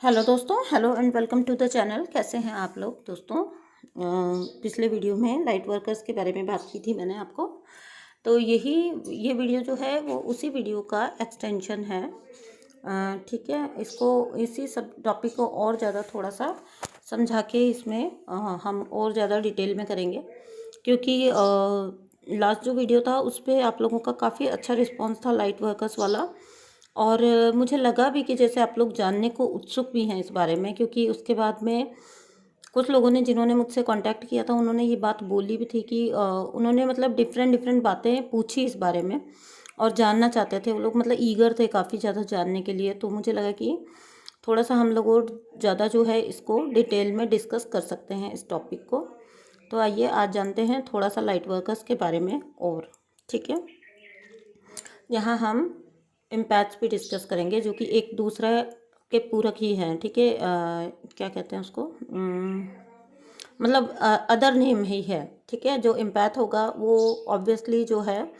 Hello दोस्तों, hello and welcome to the channel. कैसे हैं आप लोग दोस्तों। पिछले वीडियो में लाइट वर्कर्स के बारे में बात की थी मैंने आपको। तो ये वीडियो जो है वो उसी वीडियो का एक्सटेंशन है। ठीक है, इसको इसी सब टॉपिक को और ज़्यादा थोड़ा सा समझा के इसमें हम और ज़्यादा डिटेल में करेंगे, क्योंकि लास्ट जो वीडियो था उस पर आप लोगों का काफ़ी अच्छा रिस्पॉन्स था लाइट वर्कर्स वाला। और मुझे लगा भी कि जैसे आप लोग जानने को उत्सुक भी हैं इस बारे में, क्योंकि उसके बाद में कुछ लोगों ने जिन्होंने मुझसे कांटेक्ट किया था उन्होंने ये बात बोली भी थी कि उन्होंने मतलब डिफरेंट डिफरेंट बातें पूछी इस बारे में और जानना चाहते थे वो लोग, मतलब ईगर थे काफ़ी ज़्यादा जानने के लिए। तो मुझे लगा कि थोड़ा सा हम लोग और ज़्यादा जो है इसको डिटेल में डिस्कस कर सकते हैं इस टॉपिक को। तो आइए आज जानते हैं थोड़ा सा लाइट वर्कर्स के बारे में। और ठीक है, यहाँ हम इम्पैथ्स भी डिस्कस करेंगे जो कि एक दूसरे के पूरक ही हैं। ठीक है, क्या कहते हैं उसको, मतलब अदर नेम ही है। ठीक है, जो इम्पैथ होगा वो ऑब्वियसली जो है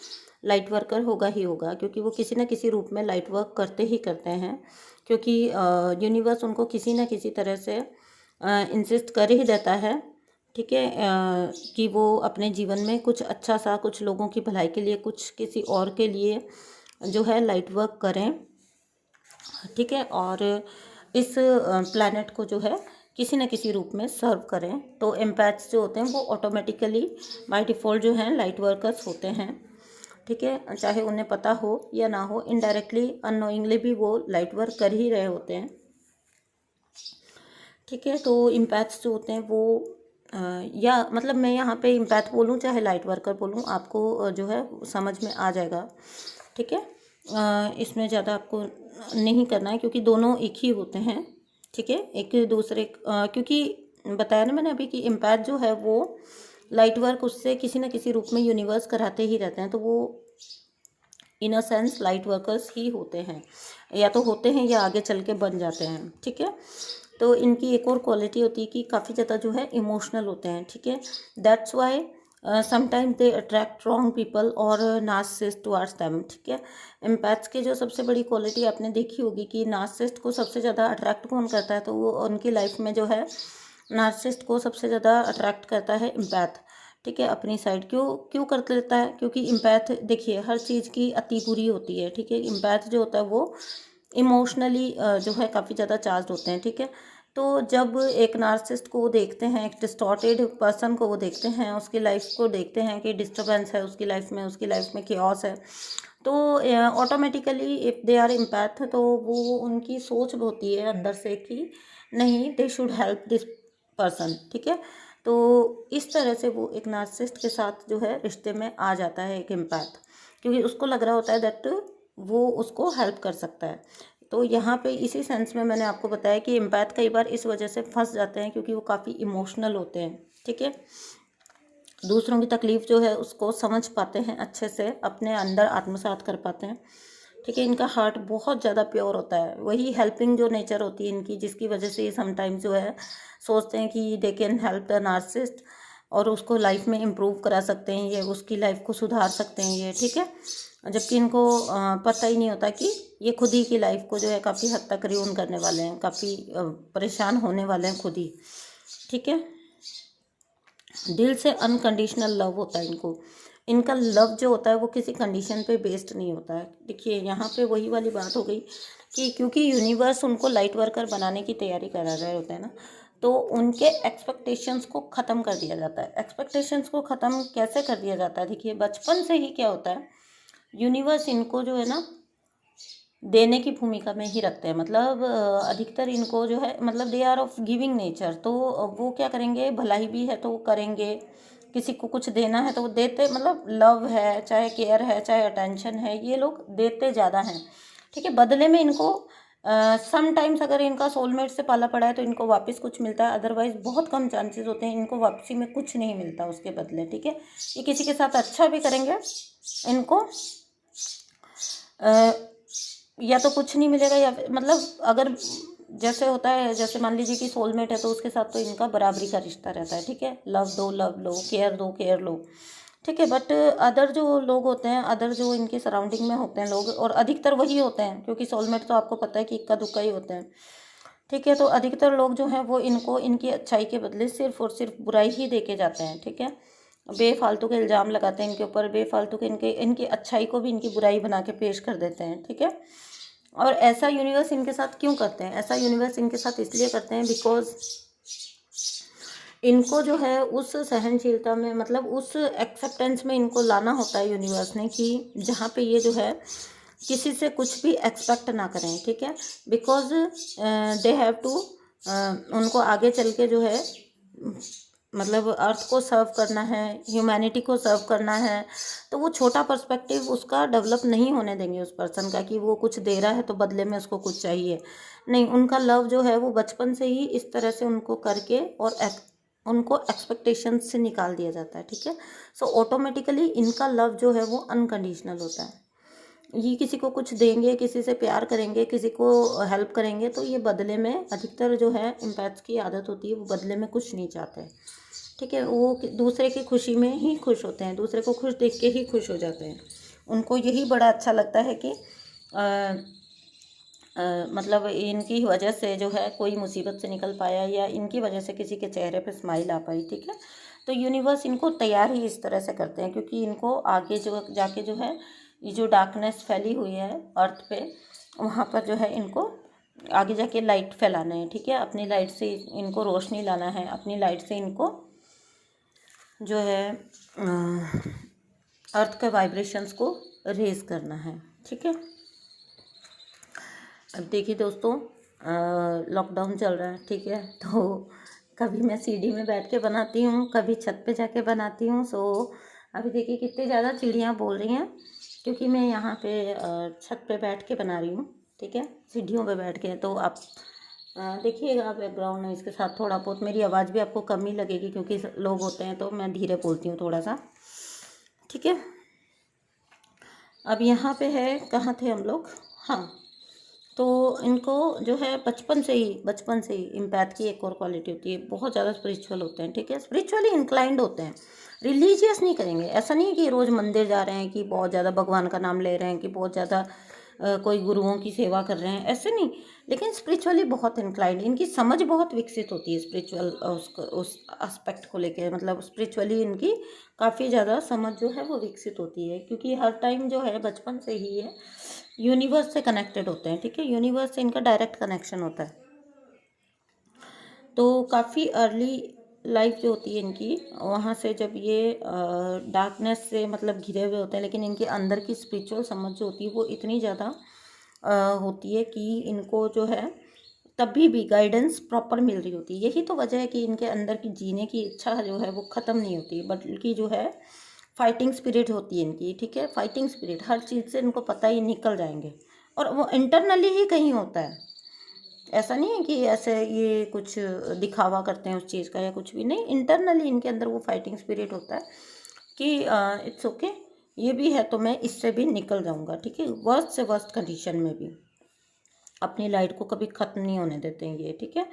लाइट वर्कर होगा ही होगा, क्योंकि वो किसी न किसी रूप में लाइट वर्क करते ही करते हैं, क्योंकि यूनिवर्स उनको किसी न किसी तरह से इंसिस्ट कर ही देता है। ठीक है, कि वो अपने जीवन में कुछ अच्छा सा, कुछ लोगों की भलाई के लिए, कुछ किसी और के लिए जो है लाइट वर्क करें। ठीक है, और इस प्लैनेट को जो है किसी न किसी रूप में सर्व करें। तो एम्पैथ्स जो होते हैं वो ऑटोमेटिकली बाय डिफ़ॉल्ट जो हैं लाइट वर्कर्स होते हैं। ठीक है, चाहे उन्हें पता हो या ना हो, इनडायरेक्टली अननोइंगली भी वो लाइट वर्क कर ही रहे होते हैं। ठीक है, तो इम्पैथ्स जो होते हैं वो या मतलब मैं यहाँ पे इम्पैथ बोलूँ चाहे लाइट वर्कर बोलूँ, आपको जो है समझ में आ जाएगा। ठीक है, इसमें ज़्यादा आपको नहीं करना है, क्योंकि दोनों एक ही होते हैं। ठीक है, एक दूसरे क्योंकि बताया ना मैंने अभी कि इम्पैथ जो है वो लाइट वर्क उससे किसी न किसी रूप में यूनिवर्स कराते ही रहते हैं, तो वो इन अ सेंस लाइट वर्कर्स ही होते हैं, या तो होते हैं या आगे चल के बन जाते हैं। ठीक है, तो इनकी एक और क्वालिटी होती है कि काफ़ी ज़्यादा जो है इमोशनल होते हैं। ठीक है, that's why sometimes they attract wrong people और नार्सिसिस्ट टुवर्ड्स देम। ठीक है, एम्पैथ्स की जो सबसे बड़ी क्वालिटी आपने देखी होगी कि नार्सिसिस्ट को सबसे ज़्यादा अट्रैक्ट कौन करता है, तो वो उनकी लाइफ में जो है नार्सिसिस्ट को सबसे ज़्यादा अट्रैक्ट करता है एम्पैथ। ठीक है, अपनी साइड क्यों क्यों कर लेता है, क्योंकि एम्पैथ देखिए हर चीज़ की अति बुरी होती है। ठीक है, एम्पैथ जो होता है वो इमोशनली जो है काफ़ी ज़्यादा चार्ज होते हैं। ठीक है, तो जब एक नार्सिसिस्ट को वो देखते हैं, एक डिस्टॉर्टेड पर्सन को वो देखते हैं, उसकी लाइफ को देखते हैं कि डिस्टर्बेंस है उसकी लाइफ में, उसकी लाइफ में केओस है, तो automatically if they are empath तो वो उनकी सोच होती है अंदर से कि नहीं, they should help this person. ठीक है, तो इस तरह से वो एक नार्सिसिस्ट के साथ जो है रिश्ते में आ जाता है एक एम्पैथ, क्योंकि उसको लग रहा होता है दैट वो उसको हेल्प कर सकता है। तो यहाँ पे इसी सेंस में मैंने आपको बताया कि एम्पैथ कई बार इस वजह से फंस जाते हैं क्योंकि वो काफ़ी इमोशनल होते हैं। ठीक है, दूसरों की तकलीफ़ जो है उसको समझ पाते हैं, अच्छे से अपने अंदर आत्मसात कर पाते हैं। ठीक है, इनका हार्ट बहुत ज़्यादा प्योर होता है, वही हेल्पिंग जो नेचर होती है इनकी, जिसकी वजह से ये समटाइम्स जो है सोचते हैं कि they can help the narcissist और उसको लाइफ में इम्प्रूव करा सकते हैं, ये उसकी लाइफ को सुधार सकते हैं ये। ठीक है, जबकि इनको पता ही नहीं होता कि ये खुद ही की लाइफ को जो है काफ़ी हद तक रियून करने वाले हैं, काफ़ी परेशान होने वाले हैं खुद ही। ठीक है, दिल से अनकंडीशनल लव होता है इनको। इनका लव जो होता है वो किसी कंडीशन पे बेस्ड नहीं होता है। देखिए यहाँ पे वही वाली बात हो गई कि क्योंकि यूनिवर्स उनको लाइट वर्कर बनाने की तैयारी करा रहे होते हैं ना, तो उनके एक्सपेक्टेशंस को ख़त्म कर दिया जाता है। एक्सपेक्टेशंस को ख़त्म कैसे कर दिया जाता है, देखिए बचपन से ही क्या होता है, यूनिवर्स इनको जो है ना देने की भूमिका में ही रखते हैं। मतलब अधिकतर इनको जो है, मतलब they are of giving nature, तो वो क्या करेंगे, भलाई भी है तो वो करेंगे, किसी को कुछ देना है तो वो देते, मतलब लव है चाहे केयर है चाहे अटेंशन है, ये लोग देते ज़्यादा हैं। ठीक है, बदले में इनको समटाइम्स अगर इनका सोलमेट से पाला पड़ा है तो इनको वापस कुछ मिलता है, अदरवाइज बहुत कम चांसेस होते हैं इनको वापसी में कुछ नहीं मिलता उसके बदले। ठीक है, ये किसी के साथ अच्छा भी करेंगे, इनको या तो कुछ नहीं मिलेगा, या मतलब अगर जैसे होता है, जैसे मान लीजिए कि सोलमेट है तो उसके साथ तो इनका बराबरी का रिश्ता रहता है। ठीक है, लव दो लव लो, केयर दो केयर लो। ठीक है, बट अदर जो लोग होते हैं, अदर जो इनके सराउंडिंग में होते हैं लोग, और अधिकतर वही होते हैं क्योंकि सोलमेट तो आपको पता है कि इक्का दुक्का ही होते हैं। ठीक है। तो अधिकतर लोग जो हैं वो इनको इनकी अच्छाई के बदले सिर्फ और सिर्फ बुराई ही दे के जाते हैं। ठीक है, बेफालतू के इल्ज़ाम लगाते हैं इनके ऊपर, बेफालतू के इनकी अच्छाई को भी इनकी बुराई बना के पेश कर देते हैं। ठीक है, और ऐसा यूनिवर्स इनके साथ क्यों करते हैं? ऐसा यूनिवर्स इनके साथ इसलिए करते हैं बिकॉज इनको जो है उस सहनशीलता में, मतलब उस एक्सेप्टेंस में इनको लाना होता है यूनिवर्स ने, कि जहाँ पे ये जो है किसी से कुछ भी एक्सपेक्ट ना करें। ठीक है, बिकॉज दे हैव टू, उनको आगे चल के जो है मतलब अर्थ को सर्व करना है, ह्यूमैनिटी को सर्व करना है। तो वो छोटा पर्सपेक्टिव उसका डेवलप नहीं होने देंगे उस पर्सन का, कि वो कुछ दे रहा है तो बदले में उसको कुछ चाहिए। नहीं, उनका लव जो है वो बचपन से ही इस तरह से उनको करके और उनको एक्सपेक्टेशंस से निकाल दिया जाता है। ठीक है, सो ऑटोमेटिकली इनका लव जो है वो अनकंडीशनल होता है। ये किसी को कुछ देंगे, किसी से प्यार करेंगे, किसी को हेल्प करेंगे, तो ये बदले में, अधिकतर जो है एम्पैथ्स की आदत होती है वो बदले में कुछ नहीं चाहते। ठीक है, वो दूसरे की खुशी में ही खुश होते हैं, दूसरे को खुश देख के ही खुश हो जाते हैं। उनको यही बड़ा अच्छा लगता है कि मतलब इनकी वजह से जो है कोई मुसीबत से निकल पाया, या इनकी वजह से किसी के चेहरे पे स्माइल आ पाई। ठीक है, तो यूनिवर्स इनको तैयार ही इस तरह से करते हैं, क्योंकि इनको आगे जो जाके जो है ये जो डार्कनेस फैली हुई है अर्थ पे, वहाँ पर जो है इनको आगे जाके लाइट फैलाना है। ठीक है, अपनी लाइट से इनको रोशनी लाना है, अपनी लाइट से इनको जो है अर्थ के वाइब्रेशंस को रेज करना है। ठीक है, अब देखिए दोस्तों, लॉकडाउन चल रहा है। ठीक है, तो कभी मैं सीढ़ी में बैठ के बनाती हूँ, कभी छत पे जाके बनाती हूँ। सो अभी देखिए कितनी ज़्यादा चिड़ियाँ बोल रही हैं, क्योंकि मैं यहाँ पे छत पे बैठ के बना रही हूँ। ठीक है, सीढ़ियों पे बैठ के। तो आप देखिएगा बैकग्राउंड में इसके साथ थोड़ा बहुत मेरी आवाज़ भी आपको कम ही लगेगी, क्योंकि लोग होते हैं तो मैं धीरे बोलती हूँ थोड़ा सा। ठीक है, अब यहाँ पे है, कहाँ थे हम लोग? हाँ, तो इनको जो है बचपन से ही इम्पैथ की एक और क्वालिटी होती है, बहुत ज़्यादा स्पिरिचुअल होते हैं। ठीक है, स्पिरिचुअली इंक्लाइंड होते हैं, रिलीजियस नहीं करेंगे। ऐसा नहीं है कि रोज़ मंदिर जा रहे हैं, कि बहुत ज़्यादा भगवान का नाम ले रहे हैं, कि बहुत ज़्यादा कोई गुरुओं की सेवा कर रहे हैं, ऐसे नहीं। लेकिन स्पिरिचुअली बहुत इंक्लाइंड, इनकी समझ बहुत विकसित होती है स्पिरिचुअल उस एस्पेक्ट को लेके, मतलब स्पिरिचुअली इनकी काफ़ी ज़्यादा समझ जो है वो विकसित होती है, क्योंकि हर टाइम जो है बचपन से ही है यूनिवर्स से कनेक्टेड होते हैं। ठीक है, यूनिवर्स से इनका डायरेक्ट कनेक्शन होता है। तो काफ़ी अर्ली लाइफ जो होती है इनकी, वहाँ से जब ये डार्कनेस से मतलब घिरे हुए होते हैं, लेकिन इनके अंदर की स्पिरिचुअल समझ जो होती है वो इतनी ज़्यादा होती है कि इनको जो है तभी भी गाइडेंस प्रॉपर मिल रही होती है। यही तो वजह है कि इनके अंदर की जीने की इच्छा जो है वो ख़त्म नहीं होती, बल्कि जो है फाइटिंग स्पिरिट होती है इनकी। ठीक है, फाइटिंग स्पिरिट, हर चीज़ से इनको पता ही निकल जाएंगे, और वो इंटरनली ही कहीं होता है। ऐसा नहीं है कि ऐसे ये कुछ दिखावा करते हैं उस चीज़ का या कुछ भी नहीं, इंटरनली इनके अंदर वो फाइटिंग स्पिरिट होता है कि इट्स ओके, ये भी है तो मैं इससे भी निकल जाऊंगा। ठीक है, वर्स्ट से वर्स्ट कंडीशन में भी अपनी लाइट को कभी ख़त्म नहीं होने देते हैं ये। ठीक है,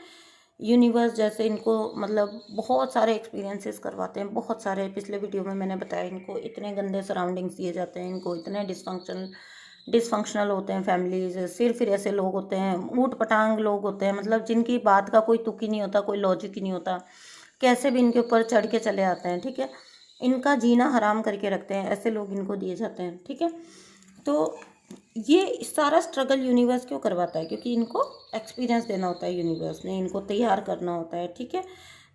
यूनिवर्स जैसे इनको मतलब बहुत सारे एक्सपीरियंसेस करवाते हैं, बहुत सारे। पिछले वीडियो में मैंने बताया इनको इतने गंदे सराउंडिंग्स दिए जाते हैं, इनको इतने डिसफंक्शनल होते हैं फैमिलीज, फिर ऐसे लोग होते हैं, ऊट पटांग लोग होते हैं, मतलब जिनकी बात का कोई तुक ही नहीं होता, कोई लॉजिक ही नहीं होता, कैसे भी इनके ऊपर चढ़ के चले आते हैं। ठीक है, इनका जीना हराम करके रखते हैं, ऐसे लोग इनको दिए जाते हैं। ठीक है, तो ये सारा स्ट्रगल यूनिवर्स क्यों करवाता है? क्योंकि इनको एक्सपीरियंस देना होता है, यूनिवर्स ने इनको तैयार करना होता है। ठीक है,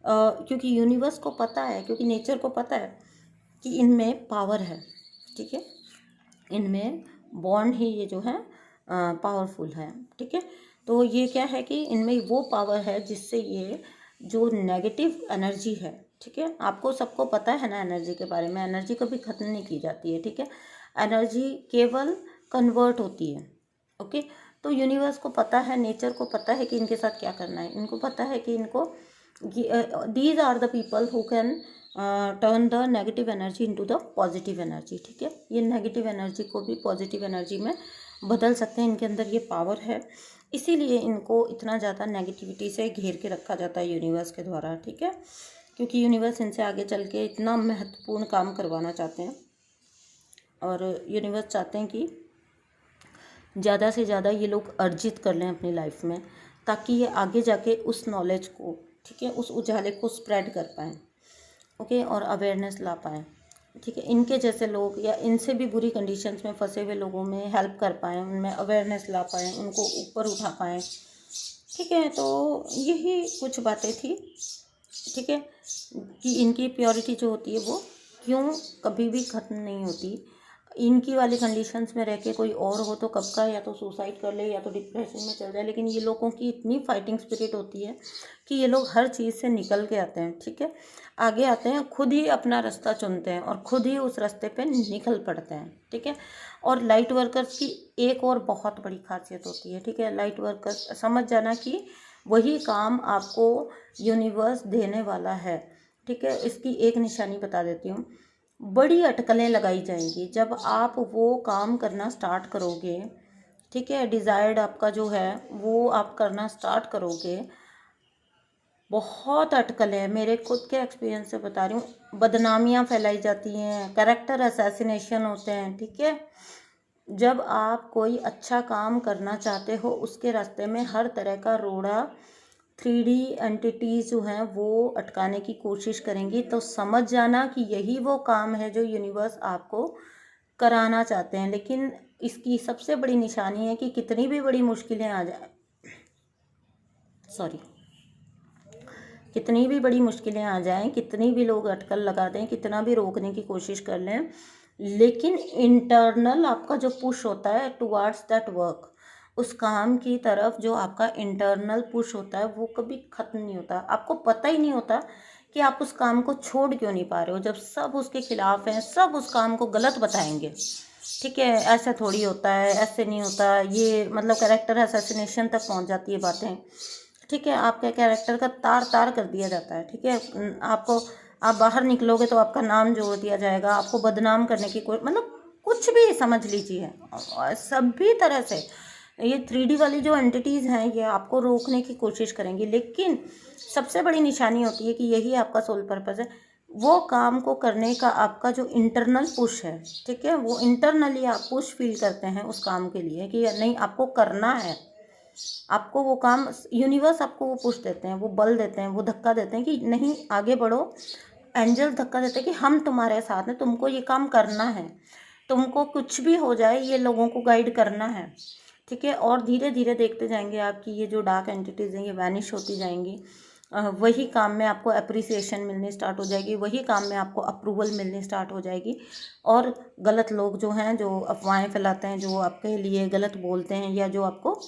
क्योंकि यूनिवर्स को पता है, क्योंकि नेचर को पता है कि इनमें पावर है। ठीक है, इनमें बॉन्ड ही ये जो है पावरफुल है। ठीक है, तो ये क्या है कि इनमें वो पावर है जिससे ये जो नेगेटिव एनर्जी है, ठीक है, आपको सबको पता है ना एनर्जी के बारे में, एनर्जी कभी ख़त्म नहीं की जाती है। ठीक है, एनर्जी केवल कन्वर्ट होती है। ओके, तो यूनिवर्स को पता है, नेचर को पता है कि इनके साथ क्या करना है, इनको पता है कि इनको these are the people who can turn the negative energy into the positive energy. ठीक है, ये नेगेटिव एनर्जी को भी पॉजिटिव एनर्जी में बदल सकते हैं, इनके अंदर ये पावर है, इसीलिए इनको इतना ज़्यादा नेगेटिविटी से घेर के रखा जाता है यूनिवर्स के द्वारा। ठीक है, क्योंकि यूनिवर्स इनसे आगे चल के इतना महत्वपूर्ण काम करवाना चाहते हैं, और यूनिवर्स चाहते हैं कि ज़्यादा से ज़्यादा ये लोग अर्जित कर लें अपनी लाइफ में, ताकि ये आगे जाके उस नॉलेज को, ठीक है, उस उजाले को स्प्रेड कर पाएँ, ओके, और अवेयरनेस ला पाएँ, ठीक है। इनके जैसे लोग या इनसे भी बुरी कंडीशंस में फंसे हुए लोगों में हेल्प कर पाएँ, उनमें अवेयरनेस ला पाएँ, उनको ऊपर उठा पाएँ, ठीक है। तो यही कुछ बातें थी, ठीक है, कि इनकी प्योरिटी जो होती है वो क्यों कभी भी ख़त्म नहीं होती। इनकी वाली कंडीशंस में रह के कोई और हो तो कब का या तो सुसाइड कर ले या तो डिप्रेशन में चल जाए, लेकिन ये लोगों की इतनी फाइटिंग स्पिरिट होती है कि ये लोग हर चीज़ से निकल के आते हैं, ठीक है, आगे आते हैं, खुद ही अपना रास्ता चुनते हैं और खुद ही उस रास्ते पे निकल पड़ते हैं, ठीक है। और लाइट वर्कर्स की एक और बहुत बड़ी खासियत होती है, ठीक है, लाइट वर्कर्स समझ जाना कि वही काम आपको यूनिवर्स देने वाला है, ठीक है। इसकी एक निशानी बता देती हूँ, बड़ी अटकलें लगाई जाएंगी जब आप वो काम करना स्टार्ट करोगे, ठीक है, डिज़ायर्ड आपका जो है वो आप करना स्टार्ट करोगे। बहुत अटकलें, मेरे खुद के एक्सपीरियंस से बता रही हूँ, बदनामियाँ फैलाई जाती हैं, कैरेक्टर असैसिनेशन होते हैं, ठीक है। जब आप कोई अच्छा काम करना चाहते हो उसके रास्ते में हर तरह का रोड़ा 3D एंटिटीज़ जो हैं वो अटकाने की कोशिश करेंगी, तो समझ जाना कि यही वो काम है जो यूनिवर्स आपको कराना चाहते हैं। लेकिन इसकी सबसे बड़ी निशानी है कि कितनी भी बड़ी मुश्किलें आ जाए, सॉरी, कितनी भी बड़ी मुश्किलें आ जाएं, कितनी भी लोग अटकल लगा दें, कितना भी रोकने की कोशिश कर लें, लेकिन इंटरनल आपका जो पुश होता है टुवार्ड्स दैट वर्क, उस काम की तरफ जो आपका इंटरनल पुश होता है वो कभी ख़त्म नहीं होता। आपको पता ही नहीं होता कि आप उस काम को छोड़ क्यों नहीं पा रहे हो, जब सब उसके खिलाफ हैं, सब उस काम को गलत बताएंगे, ठीक है, ऐसा थोड़ी होता है, ऐसे नहीं होता, ये मतलब कैरेक्टर असैसिनेशन तक पहुंच जाती है बातें, ठीक है, आपके कैरेक्टर का तार तार कर दिया जाता है, ठीक है, आपको, आप बाहर निकलोगे तो आपका नाम जोड़ दिया जाएगा, आपको बदनाम करने की कोई, मतलब कुछ भी समझ लीजिए, सभी तरह से ये 3D वाली जो एंटिटीज़ हैं ये आपको रोकने की कोशिश करेंगी। लेकिन सबसे बड़ी निशानी होती है कि यही आपका सोल पर्पस है, वो काम को करने का आपका जो इंटरनल पुश है, ठीक है, वो इंटरनली आप पुश फील करते हैं उस काम के लिए कि नहीं आपको करना है, आपको वो काम, यूनिवर्स आपको वो पुश देते हैं, वो बल देते हैं, वो धक्का देते हैं कि नहीं आगे बढ़ो, एंजल धक्का देते हैं कि हम तुम्हारे साथ हैं, तुमको ये काम करना है, तुमको कुछ भी हो जाए ये लोगों को गाइड करना है, ठीक है। और धीरे धीरे देखते जाएंगे आपकी ये जो डार्क एंटिटीज़ हैं ये वैनिश होती जाएंगी, वही काम में आपको अप्रिसिएशन मिलनी स्टार्ट हो जाएगी, वही काम में आपको अप्रूवल मिलनी स्टार्ट हो जाएगी, और गलत लोग जो हैं, जो अफवाहें फैलाते हैं, जो आपके लिए गलत बोलते हैं या जो आपको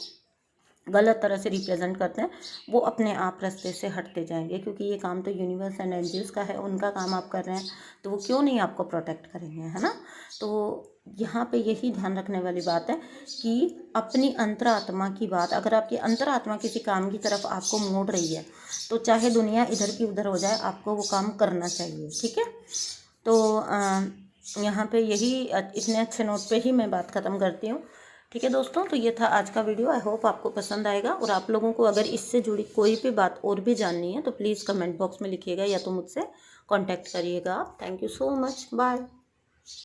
गलत तरह से रिप्रेजेंट करते हैं, वो अपने आप रास्ते से हटते जाएंगे, क्योंकि ये काम तो यूनिवर्स एंड एंजल्स का है, उनका काम आप कर रहे हैं तो वो क्यों नहीं आपको प्रोटेक्ट करेंगे, है ना। तो यहाँ पे यही ध्यान रखने वाली बात है कि अपनी अंतरात्मा की बात, अगर आपकी अंतरात्मा किसी काम की तरफ आपको मोड़ रही है तो चाहे दुनिया इधर की उधर हो जाए, आपको वो काम करना चाहिए, ठीक है। तो यहाँ पे यही इतने अच्छे नोट पे ही मैं बात ख़त्म करती हूँ, ठीक है दोस्तों। तो ये था आज का वीडियो, आई होप आपको पसंद आएगा, और आप लोगों को अगर इससे जुड़ी कोई भी बात और भी जाननी है तो प्लीज़ कमेंट बॉक्स में लिखिएगा या तो मुझसे कांटेक्ट करिएगा आप। Thank you so much, bye.